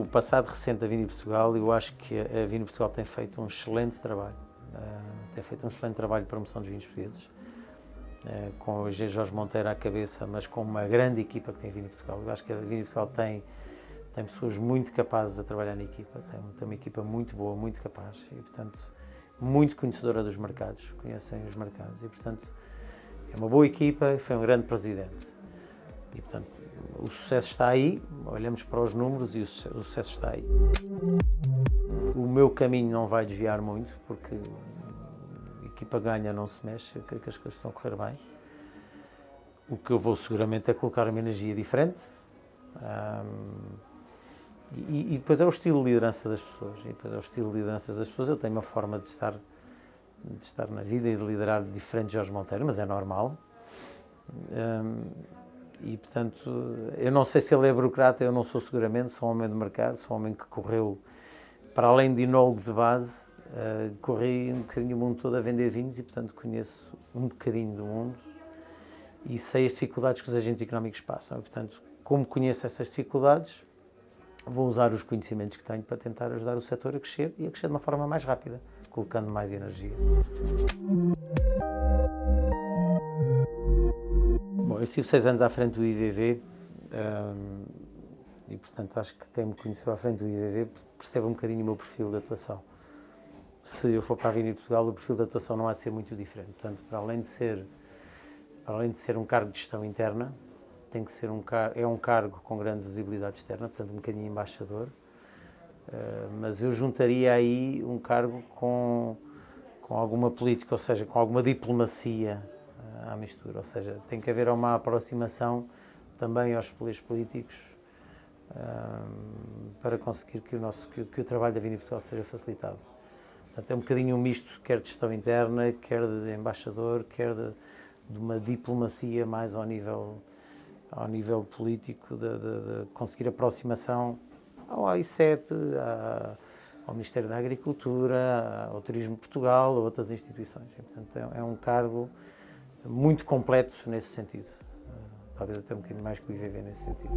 passado recente da Vini Portugal, eu acho que a Vini Portugal tem feito um excelente trabalho. Tem feito um excelente trabalho de promoção dos vinhos portugueses, com o Jorge Monteiro à cabeça, mas com uma grande equipa que tem a Vini Portugal. Eu acho que a Vini Portugal tem pessoas muito capazes a trabalhar na equipa, tem uma equipa muito boa, muito capaz e, portanto, muito conhecedora dos mercados, conhecem os mercados e, portanto, é uma boa equipa e foi um grande presidente. E, portanto, o sucesso está aí, olhamos para os números e o sucesso está aí. O meu caminho não vai desviar muito, porque a equipa ganha, não se mexe, eu creio que as coisas estão a correr bem. O que eu vou seguramente é colocar uma energia diferente. E depois é o estilo de liderança das pessoas. Eu tenho uma forma de estar na vida e de liderar diferente de Jorge Monteiro, mas é normal. E, portanto, eu não sei se ele é burocrata, eu não sou seguramente, sou um homem de mercado, sou um homem que correu, para além de enólogo de base, corri um bocadinho o mundo todo a vender vinhos e, portanto, conheço um bocadinho do mundo e sei as dificuldades que os agentes económicos passam. E, portanto, como conheço essas dificuldades, vou usar os conhecimentos que tenho para tentar ajudar o setor a crescer e a crescer de uma forma mais rápida, colocando mais energia. Bom, eu estive 6 anos à frente do IVV e, portanto, acho que quem me conheceu à frente do IVV percebe um bocadinho o meu perfil de atuação. Se eu for para a Vini Portugal, o perfil de atuação não há de ser muito diferente. Portanto, para além de ser um cargo de gestão interna, tem que ser um cargo com grande visibilidade externa, portanto, um bocadinho embaixador, mas eu juntaria aí um cargo com alguma política, ou seja, com alguma diplomacia à mistura, ou seja, tem que haver uma aproximação também aos poderes políticos para conseguir que o trabalho da Vini Portugal seja facilitado. Portanto, é um bocadinho um misto, quer de gestão interna, quer de embaixador, quer de uma diplomacia mais ao nível político, de conseguir aproximação ao AICEP, ao Ministério da Agricultura, ao Turismo de Portugal, a outras instituições. E, portanto, é um cargo muito completo nesse sentido. Talvez até um bocadinho mais que o IVV nesse sentido.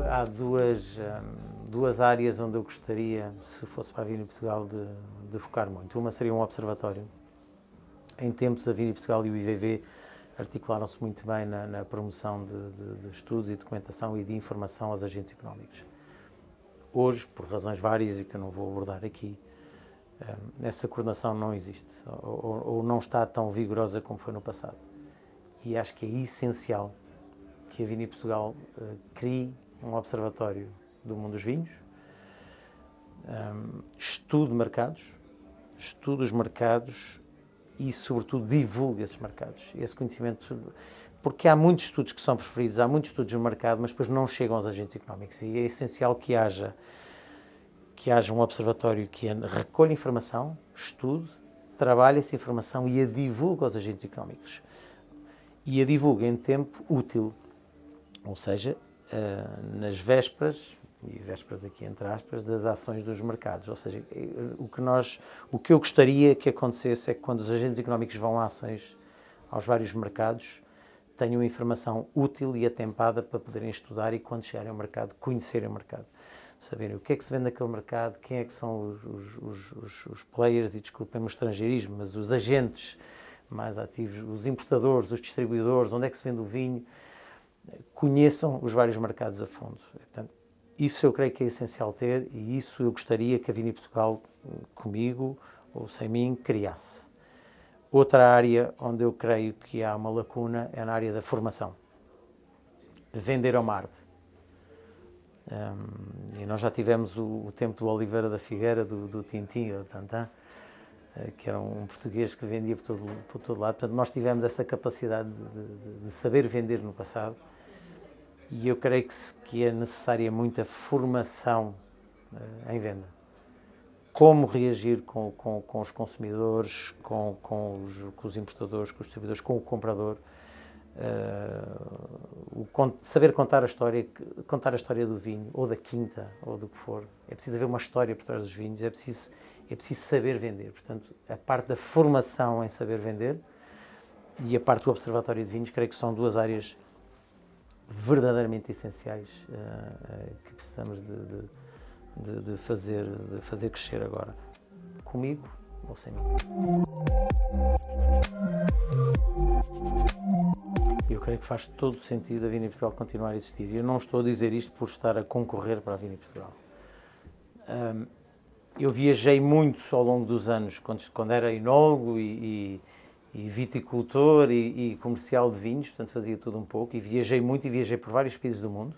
Há duas áreas onde eu gostaria, se fosse para a Vini Portugal, de focar muito. Uma seria um observatório. Em tempos, a Vini Portugal e o IVV articularam-se muito bem na promoção de estudos e documentação e de informação aos agentes económicos. Hoje, por razões várias e que eu não vou abordar aqui, essa coordenação não existe ou não está tão vigorosa como foi no passado. E acho que é essencial que a Vini Portugal crie um observatório do mundo dos vinhos, estude os mercados e, sobretudo, divulgue esses mercados, esse conhecimento, porque há muitos estudos que são preferidos, há muitos estudos no mercado, mas depois não chegam aos agentes económicos e é essencial que haja um observatório que recolha informação, estude, trabalhe essa informação e a divulgue aos agentes económicos. E a divulgue em tempo útil, ou seja, nas vésperas, e vésperas aqui entre aspas, das ações dos mercados. Ou seja, o que eu gostaria que acontecesse é que quando os agentes económicos vão a ações aos vários mercados, tenham informação útil e atempada para poderem estudar e, quando chegarem ao mercado, conhecerem o mercado. Saberem o que é que se vende naquele mercado, quem é que são os players, e desculpem-me o estrangeirismo, mas os agentes mais ativos, os importadores, os distribuidores, onde é que se vende o vinho, conheçam os vários mercados a fundo. Portanto, isso eu creio que é essencial ter e isso eu gostaria que a Vini Portugal, comigo ou sem mim, criasse. Outra área onde eu creio que há uma lacuna é na área da formação. Vender ao mar. E nós já tivemos o tempo do Oliveira da Figueira, do Tintim, do Tantan, que era um português que vendia por todo lado. Portanto, nós tivemos essa capacidade de saber vender no passado e eu creio que é necessária muita formação em venda. Como reagir com os consumidores, com os importadores, com os distribuidores, com o comprador. Saber contar a história do vinho, ou da quinta, ou do que for. É preciso haver uma história por trás dos vinhos, é preciso saber vender. Portanto, a parte da formação em saber vender e a parte do observatório de vinhos, creio que são duas áreas verdadeiramente essenciais que precisamos de fazer crescer agora. Comigo ou sem mim. Eu creio que faz todo o sentido a Vini Portugal continuar a existir. Eu não estou a dizer isto por estar a concorrer para a Vini Portugal. Eu viajei muito ao longo dos anos, quando era enólogo e viticultor e comercial de vinhos, portanto fazia tudo um pouco, e viajei muito e viajei por vários países do mundo.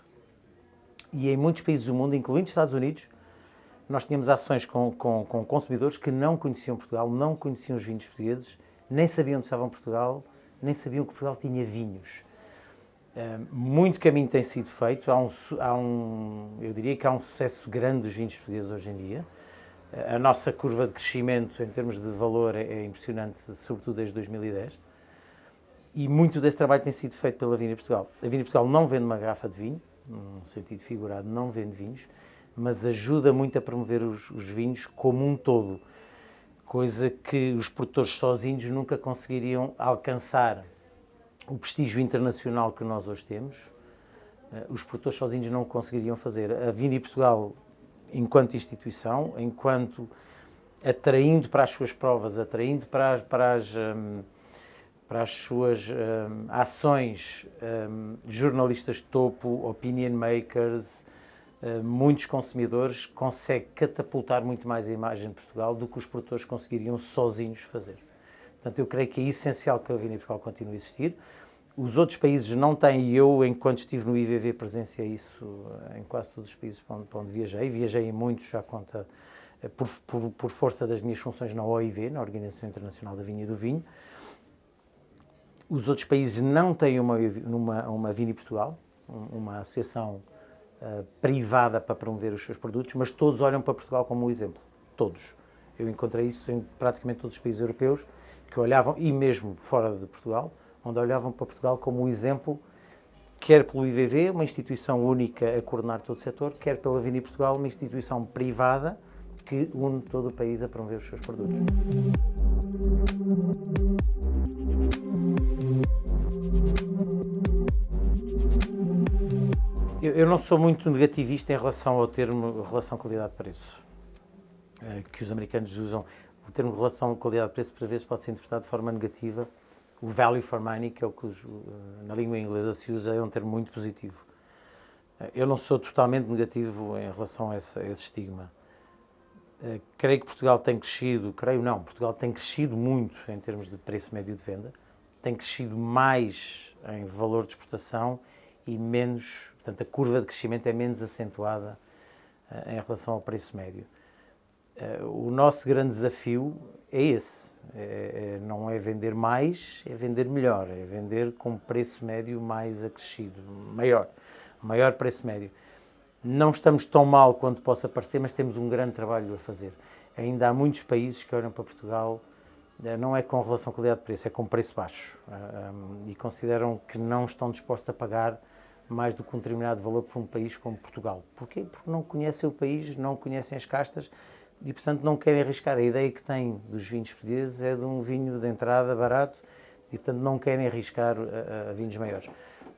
E em muitos países do mundo, incluindo os Estados Unidos, nós tínhamos ações com consumidores que não conheciam Portugal, não conheciam os vinhos portugueses, nem sabiam onde estava Portugal, nem sabiam que Portugal tinha vinhos. Muito caminho tem sido feito, eu diria que há um sucesso grande dos vinhos portugueses hoje em dia. A nossa curva de crescimento em termos de valor é impressionante, sobretudo desde 2010. E muito desse trabalho tem sido feito pela Vini Portugal. A Vini Portugal não vende uma garrafa de vinho, num sentido figurado, não vende vinhos, mas ajuda muito a promover os vinhos como um todo, coisa que os produtores sozinhos nunca conseguiriam alcançar. O prestígio internacional que nós hoje temos, os produtores sozinhos não conseguiriam fazer. A Vini Portugal, enquanto instituição, enquanto atraindo para as suas provas, atraindo para as suas ações jornalistas de topo, opinion makers, muitos consumidores, consegue catapultar muito mais a imagem de Portugal do que os produtores conseguiriam sozinhos fazer. Portanto, eu creio que é essencial que a Vini Portugal continue a existir. Os outros países não têm, e eu, enquanto estive no IVV, presenciei isso em quase todos os países para onde viajei. Viajei em muitos, já conta, por força das minhas funções na OIV, na Organização Internacional da Vinha e do Vinho. Os outros países não têm uma Vini Portugal, uma associação privada para promover os seus produtos, mas todos olham para Portugal como um exemplo. Todos. Eu encontrei isso em praticamente todos os países europeus, que olhavam, e mesmo fora de Portugal, onde olhavam para Portugal como um exemplo, quer pelo IVV, uma instituição única a coordenar todo o setor, quer pela Vini Portugal, uma instituição privada que une todo o país a promover os seus produtos. Eu não sou muito negativista em relação ao termo relação qualidade-preço, que os americanos usam. O termo relação qualidade-preço, por vezes, pode ser interpretado de forma negativa. O value for money, que é o que na língua inglesa se usa, é um termo muito positivo. Eu não sou totalmente negativo em relação a esse estigma. Creio que Portugal tem crescido, Portugal tem crescido muito em termos de preço médio de venda, tem crescido mais em valor de exportação e menos, portanto, a curva de crescimento é menos acentuada em relação ao preço médio. O nosso grande desafio é esse, não é vender mais, é vender melhor, é vender com preço médio mais acrescido, maior preço médio. Não estamos tão mal quanto possa parecer, mas temos um grande trabalho a fazer. Ainda há muitos países que olham para Portugal, não é com relação qualidade-preço, é com preço baixo, e consideram que não estão dispostos a pagar mais do que um determinado valor por um país como Portugal. Porquê? Porque não conhecem o país, não conhecem as castas, e, portanto, não querem arriscar. A ideia que têm dos vinhos portugueses é de um vinho de entrada barato e, portanto, não querem arriscar a vinhos maiores.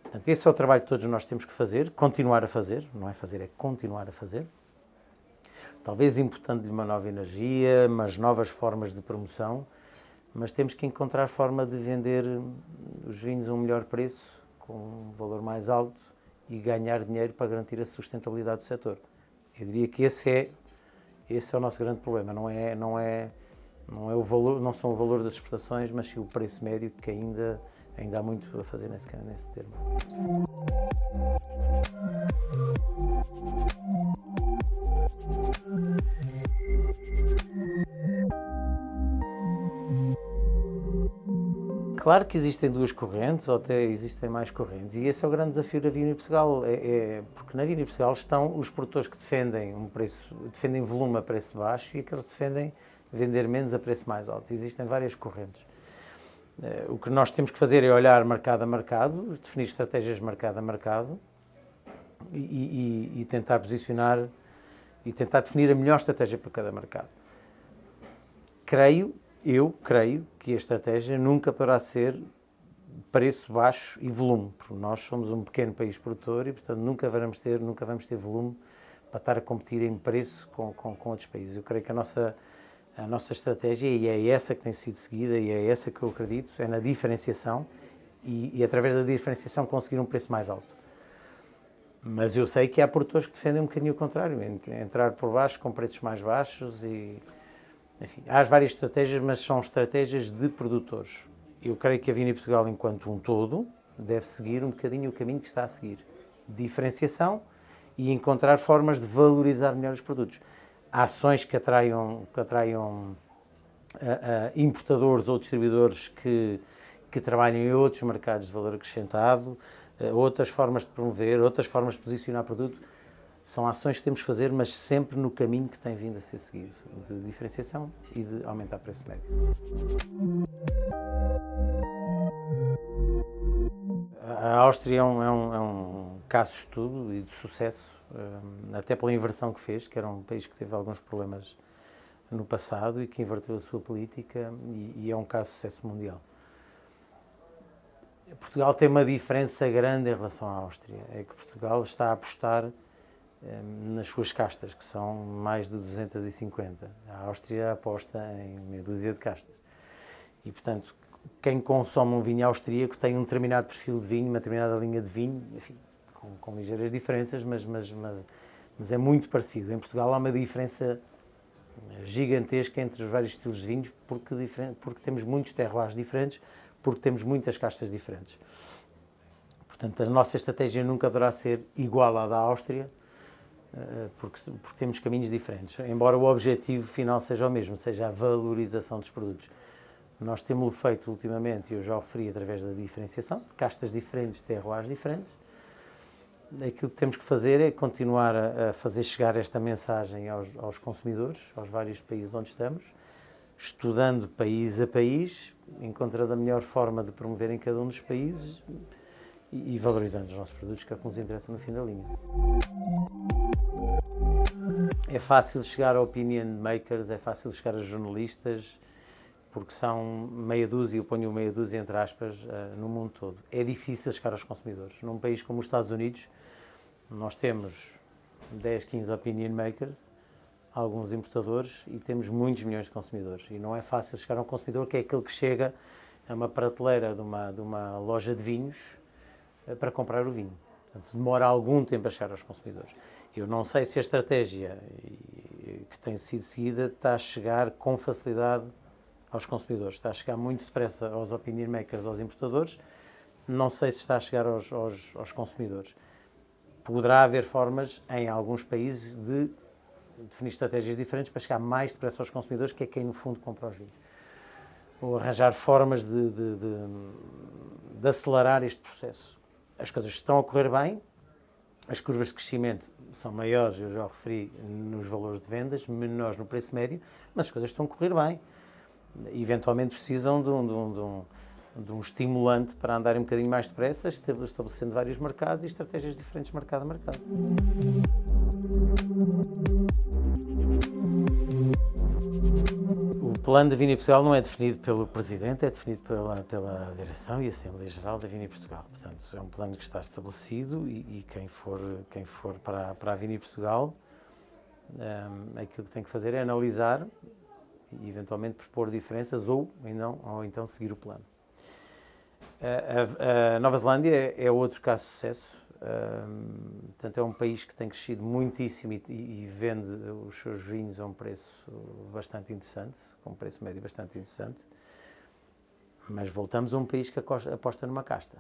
Portanto, esse é o trabalho que todos nós temos que fazer, continuar a fazer, não é fazer, é continuar a fazer. Talvez imputando-lhe uma nova energia, umas novas formas de promoção, mas temos que encontrar forma de vender os vinhos a um melhor preço, com um valor mais alto e ganhar dinheiro para garantir a sustentabilidade do setor. Eu diria que esse é o nosso grande problema, não é o valor, não são o valor das exportações, mas sim o preço médio, que ainda há muito a fazer nesse termo. Claro que existem duas correntes, ou até existem mais correntes, e esse é o grande desafio da Vini Portugal, porque na Vini Portugal estão os produtores que defendem volume a preço baixo e aqueles que defendem vender menos a preço mais alto. Existem várias correntes. O que nós temos que fazer é olhar mercado a mercado, definir estratégias de mercado a mercado e tentar posicionar e tentar definir a melhor estratégia para cada mercado. Eu creio que a estratégia nunca poderá ser preço baixo e volume, porque nós somos um pequeno país produtor e, portanto, nunca vamos ter volume para estar a competir em preço com outros países. Eu creio que a nossa estratégia, e é essa que tem sido seguida, e é essa que eu acredito, é na diferenciação e através da diferenciação conseguir um preço mais alto. Mas eu sei que há produtores que defendem um bocadinho o contrário, entrar por baixo com preços mais baixos e... Enfim, há várias estratégias, mas são estratégias de produtores. Eu creio que a Vini Portugal, enquanto um todo, deve seguir um bocadinho o caminho que está a seguir. Diferenciação e encontrar formas de valorizar melhor os produtos. Ações que atraiam importadores ou distribuidores que trabalham em outros mercados de valor acrescentado, outras formas de promover, outras formas de posicionar produto. São ações que temos de fazer, mas sempre no caminho que tem vindo a ser seguido, de diferenciação e de aumentar o preço médio. A Áustria é um caso de estudo e de sucesso, até pela inversão que fez, que era um país que teve alguns problemas no passado e que inverteu a sua política e é um caso de sucesso mundial. Portugal tem uma diferença grande em relação à Áustria, é que Portugal está a apostar nas suas castas, que são mais de 250. A Áustria aposta em meia dúzia de castas. E, portanto, quem consome um vinho austríaco tem um determinado perfil de vinho, uma determinada linha de vinho, enfim, com ligeiras diferenças, mas é muito parecido. Em Portugal há uma diferença gigantesca entre os vários estilos de vinhos, porque temos muitos terroirs diferentes, porque temos muitas castas diferentes. Portanto, a nossa estratégia nunca deverá ser igual à da Áustria, porque temos caminhos diferentes, embora o objetivo final seja o mesmo, seja a valorização dos produtos. Nós temos feito ultimamente, e eu já o referi, através da diferenciação, de castas diferentes, terroirs diferentes. Aquilo que temos que fazer é continuar a fazer chegar esta mensagem aos consumidores, aos vários países onde estamos, estudando país a país, encontrando a melhor forma de promover em cada um dos países e valorizando os nossos produtos, que é o que nos interessa no fim da linha. É fácil chegar a opinion makers, é fácil chegar a jornalistas, porque são meia dúzia, eu ponho meia dúzia entre aspas, no mundo todo. É difícil chegar aos consumidores. Num país como os Estados Unidos, nós temos 10, 15 opinion makers, alguns importadores e temos muitos milhões de consumidores. E não é fácil chegar a um consumidor que é aquele que chega a uma prateleira de uma loja de vinhos para comprar o vinho. Portanto, demora algum tempo a chegar aos consumidores. Eu não sei se a estratégia que tem sido seguida está a chegar com facilidade aos consumidores. Está a chegar muito depressa aos opinion makers, aos importadores. Não sei se está a chegar aos consumidores. Poderá haver formas, em alguns países, de definir estratégias diferentes para chegar mais depressa aos consumidores, que é quem, no fundo, compra os vinhos. Ou arranjar formas de acelerar este processo. As coisas estão a correr bem, as curvas de crescimento são maiores, eu já referi, nos valores de vendas, menores no preço médio, mas as coisas estão a correr bem. Eventualmente precisam de um estimulante para andarem um bocadinho mais depressa, estabelecendo vários mercados e estratégias diferentes mercado a mercado. O plano da Vini Portugal não é definido pelo Presidente, é definido pela Direção e Assembleia Geral da Vini Portugal. Portanto, é um plano que está estabelecido e quem for para a Vini Portugal, aquilo que tem que fazer é analisar e eventualmente propor diferenças ou então seguir o plano. A Nova Zelândia é outro caso de sucesso. Portanto, é um país que tem crescido muitíssimo e vende os seus vinhos a um preço bastante interessante, com um preço médio bastante interessante. Mas voltamos a um país que aposta numa casta.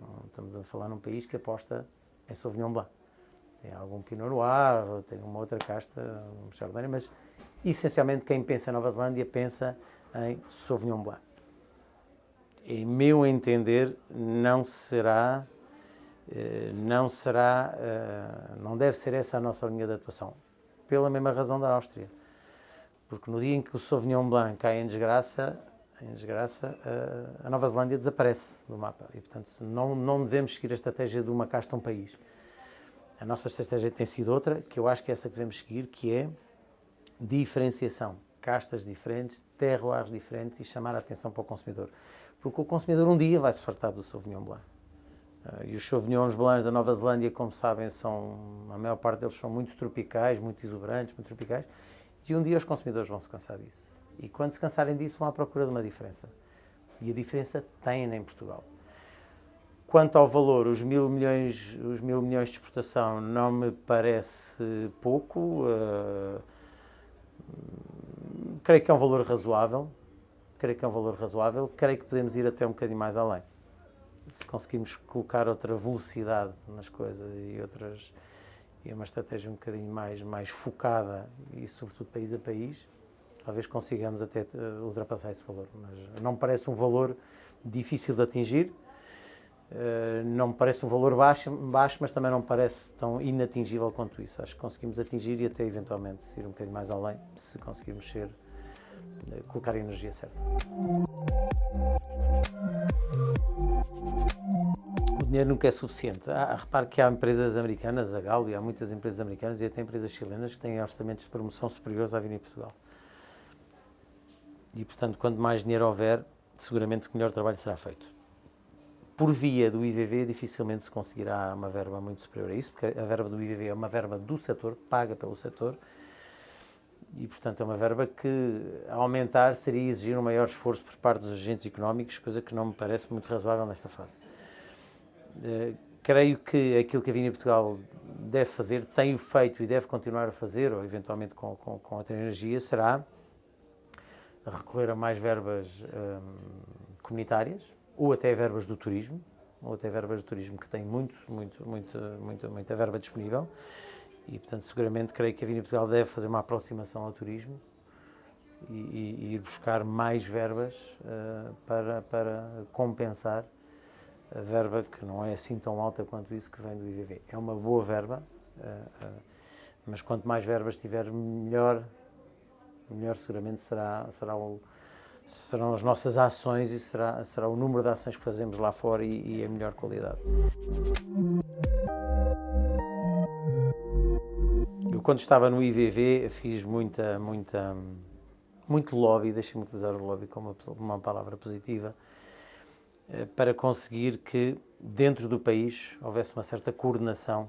Não estamos a falar num país que aposta em Sauvignon Blanc. Tem algum Pinot Noir, tem uma outra casta, um Chardonnay, mas essencialmente quem pensa em Nova Zelândia pensa em Sauvignon Blanc. Em meu entender, não deve ser essa a nossa linha de atuação, pela mesma razão da Áustria, porque no dia em que o Sauvignon Blanc cai em desgraça, a Nova Zelândia desaparece do mapa e, portanto, não devemos seguir a estratégia de uma casta, um país. A nossa estratégia tem sido outra, que eu acho que é essa que devemos seguir, que é diferenciação. castas diferentes, terroirs diferentes e chamar a atenção para o consumidor. Porque o consumidor um dia vai se fartar do Sauvignon Blanc. E os Sauvignons Blancs da Nova Zelândia, como sabem, a maior parte deles são muito tropicais, muito exuberantes, muito tropicais, e um dia os consumidores vão se cansar disso. E quando se cansarem disso, vão à procura de uma diferença. E a diferença tem-na em Portugal. Quanto ao valor, os 1.000 milhões de exportação não me parece pouco. Creio que é um valor razoável. Creio que podemos ir até um bocadinho mais além. Se conseguirmos colocar outra velocidade nas coisas e uma estratégia um bocadinho mais focada e sobretudo país a país, talvez consigamos até ultrapassar esse valor. Mas não me parece um valor difícil de atingir, não me parece um valor baixo, mas também não me parece tão inatingível quanto isso. Acho que conseguimos atingir e até eventualmente ir um bocadinho mais além, se conseguirmos colocar a energia certa. O dinheiro nunca é suficiente. Repare que há empresas americanas, a Gallo, e há muitas empresas americanas e até empresas chilenas que têm orçamentos de promoção superiores à vinda em Portugal. E, portanto, quanto mais dinheiro houver, seguramente que melhor trabalho será feito. Por via do IVV, dificilmente se conseguirá uma verba muito superior a isso, porque a verba do IVV é uma verba do setor, paga pelo setor, e, portanto, é uma verba que, a aumentar, seria exigir um maior esforço por parte dos agentes económicos, coisa que não me parece muito razoável nesta fase. Creio que aquilo que a Vini Portugal deve fazer, tem feito e deve continuar a fazer, ou eventualmente com outra energia, será recorrer a mais verbas comunitárias, ou até verbas do turismo, que têm muita verba disponível. E, portanto, seguramente creio que a Vini Portugal deve fazer uma aproximação ao turismo e ir buscar mais verbas para compensar a verba que não é assim tão alta quanto isso que vem do IVV. É uma boa verba, mas quanto mais verbas tiver, melhor seguramente serão as nossas ações e será o número de ações que fazemos lá fora e a melhor qualidade. Eu, quando estava no IVV, fiz muito lobby, deixem-me utilizar o lobby como uma palavra positiva, para conseguir que dentro do país houvesse uma certa coordenação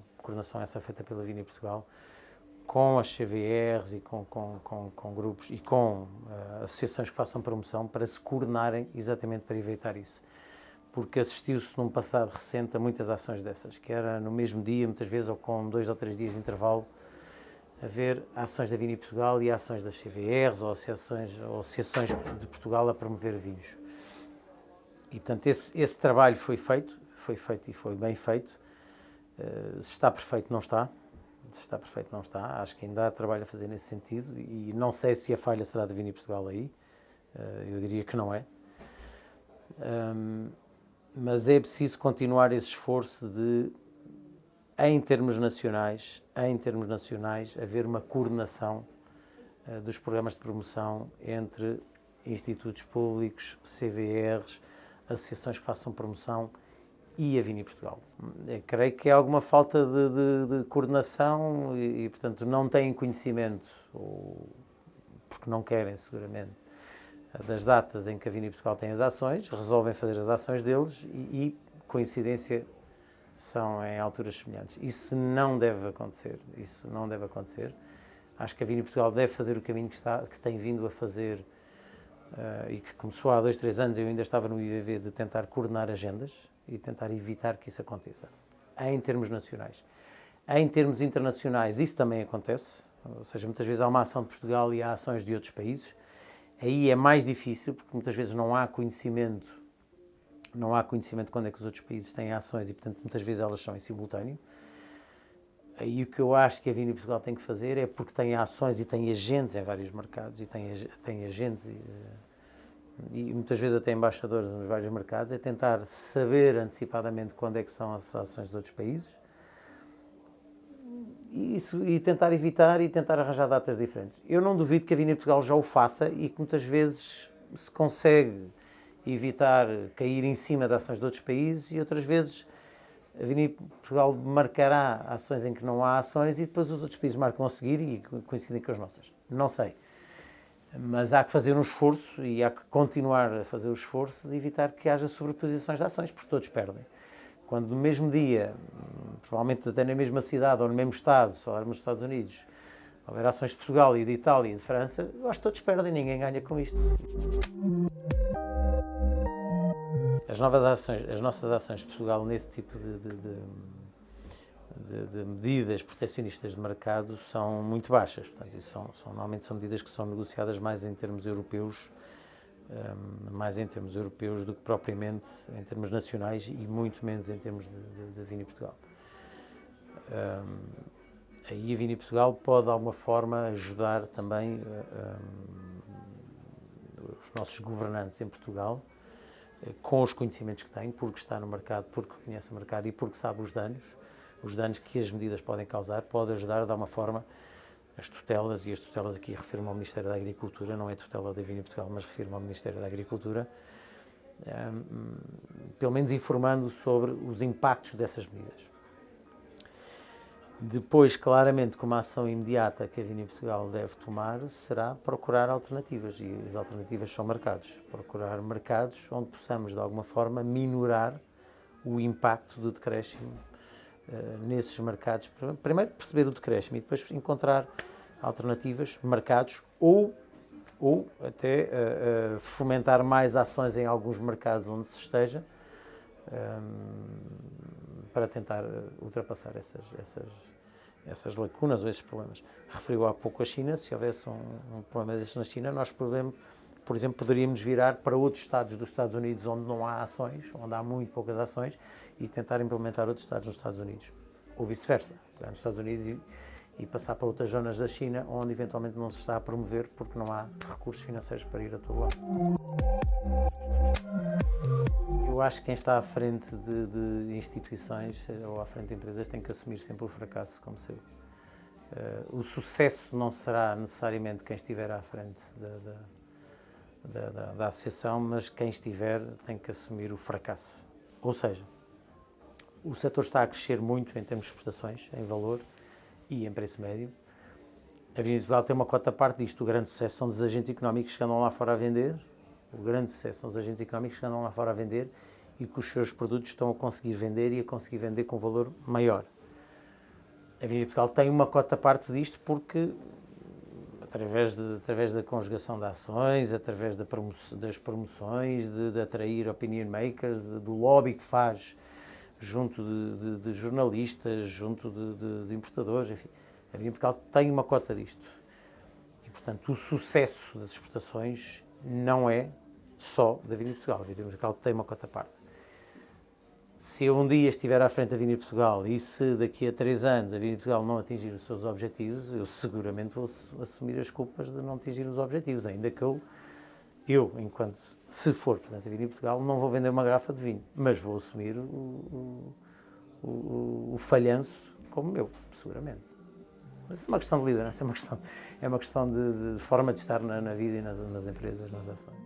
essa feita pela Vini Portugal, com as CVRs e com grupos e com associações que façam promoção para se coordenarem exatamente para evitar isso. Porque assistiu-se num passado recente a muitas ações dessas, que era no mesmo dia, muitas vezes, ou com 2 ou 3 dias de intervalo, haver ações da Vini Portugal e ações das CVRs ou associações de Portugal a promover vinhos. E, portanto, esse trabalho foi feito e foi bem feito. Se está perfeito, não está. Acho que ainda há trabalho a fazer nesse sentido e não sei se a falha será da Vini Portugal aí. Eu diria que não é. Mas é preciso continuar esse esforço de, em termos nacionais, haver uma coordenação dos programas de promoção entre institutos públicos, CVRs, associações que façam promoção e a Vini Portugal. Creio que há alguma falta de coordenação e, portanto, não têm conhecimento, ou porque não querem, seguramente, das datas em que a Vini Portugal tem as ações, resolvem fazer as ações deles e coincidência, são em alturas semelhantes. Isso não deve acontecer. Acho que a Vini Portugal deve fazer o caminho que tem vindo a fazer e que começou há 2, 3 anos. Eu ainda estava no IVV de tentar coordenar agendas e tentar evitar que isso aconteça, em termos nacionais. Em termos internacionais, isso também acontece, ou seja, muitas vezes há uma ação de Portugal e há ações de outros países. Aí é mais difícil, porque muitas vezes não há conhecimento quando é que os outros países têm ações e, portanto, muitas vezes elas são em simultâneo. Aí o que eu acho que a Vini Portugal tem que fazer é, porque tem ações e tem agentes em vários mercados e tem agentes e muitas vezes até embaixadores nos vários mercados, é tentar saber antecipadamente quando é que são as ações de outros países e tentar evitar e tentar arranjar datas diferentes. Eu não duvido que a Vini Portugal já o faça e que muitas vezes se consegue evitar cair em cima de ações de outros países e outras vezes a Vini Portugal marcará ações em que não há ações e depois os outros países marcam a seguir e coincidem com as nossas. Não sei. Mas há que fazer um esforço e há que continuar a fazer o esforço de evitar que haja sobreposições de ações, porque todos perdem. Quando no mesmo dia, provavelmente até na mesma cidade ou no mesmo estado, se falarmos dos Estados Unidos, houver ações de Portugal e de Itália e de França, eu acho que todos perdem, ninguém ganha com isto. As nossas ações de Portugal nesse tipo de medidas proteccionistas de mercado são muito baixas. Portanto, normalmente são medidas que são negociadas mais em termos europeus, do que propriamente em termos nacionais e muito menos em termos de Vini Portugal. Aí a Vini Portugal pode, de alguma forma, ajudar também os nossos governantes em Portugal, com os conhecimentos que tem, porque está no mercado, porque conhece o mercado e porque sabe os danos que as medidas podem causar, pode ajudar, de alguma forma, as tutelas, e as tutelas aqui refiro-me ao Ministério da Agricultura, não é tutela da Vini Portugal, mas refiro-me ao Ministério da Agricultura, pelo menos informando sobre os impactos dessas medidas. Depois, claramente, como a ação imediata que a Vini Portugal deve tomar será procurar alternativas, e as alternativas são mercados. Procurar mercados onde possamos, de alguma forma, minorar o impacto do decréscimo nesses mercados. Primeiro perceber o decréscimo e depois encontrar alternativas, mercados ou até fomentar mais ações em alguns mercados onde se esteja para tentar ultrapassar essas lacunas ou esses problemas. Referiu há pouco a China. Se houvesse um problema desses na China, nós, por exemplo, poderíamos virar para outros estados dos Estados Unidos onde não há ações, onde há muito poucas ações, e tentar implementar outros estados nos Estados Unidos. Ou vice-versa, pegar nos Estados Unidos e passar para outras zonas da China onde eventualmente não se está a promover porque não há recursos financeiros para ir a todo lado. Eu acho que quem está à frente de instituições ou à frente de empresas tem que assumir sempre o fracasso como seu. O sucesso não será necessariamente quem estiver à frente da associação, mas quem estiver tem que assumir o fracasso. Ou seja, o setor está a crescer muito em termos de exportações, em valor e em preço médio. A Vini Portugal tem uma cota à parte disto. O grande sucesso são dos agentes económicos que andam lá fora a vender. O grande sucesso são os agentes económicos que andam lá fora a vender e que os seus produtos estão a conseguir vender e a conseguir vender com valor maior. A Vini Portugal tem uma cota à parte disto porque, através da conjugação de ações, através das promoções, de atrair opinion makers, do lobby que faz junto de jornalistas, junto de importadores, enfim, a Vini Portugal tem uma cota disto. E, portanto, o sucesso das exportações não é só da Vini Portugal. A Vini Portugal tem uma cota à parte. Se eu um dia estiver à frente da Vini Portugal e se daqui a 3 anos a Vini Portugal não atingir os seus objetivos, eu seguramente vou assumir as culpas de não atingir os objetivos, ainda que enquanto, se for Presidente da Vini Portugal, não vou vender uma garrafa de vinho, mas vou assumir o falhanço como meu, seguramente. Mas é uma questão de liderança, é uma questão de forma de estar na vida e nas empresas, nas ações.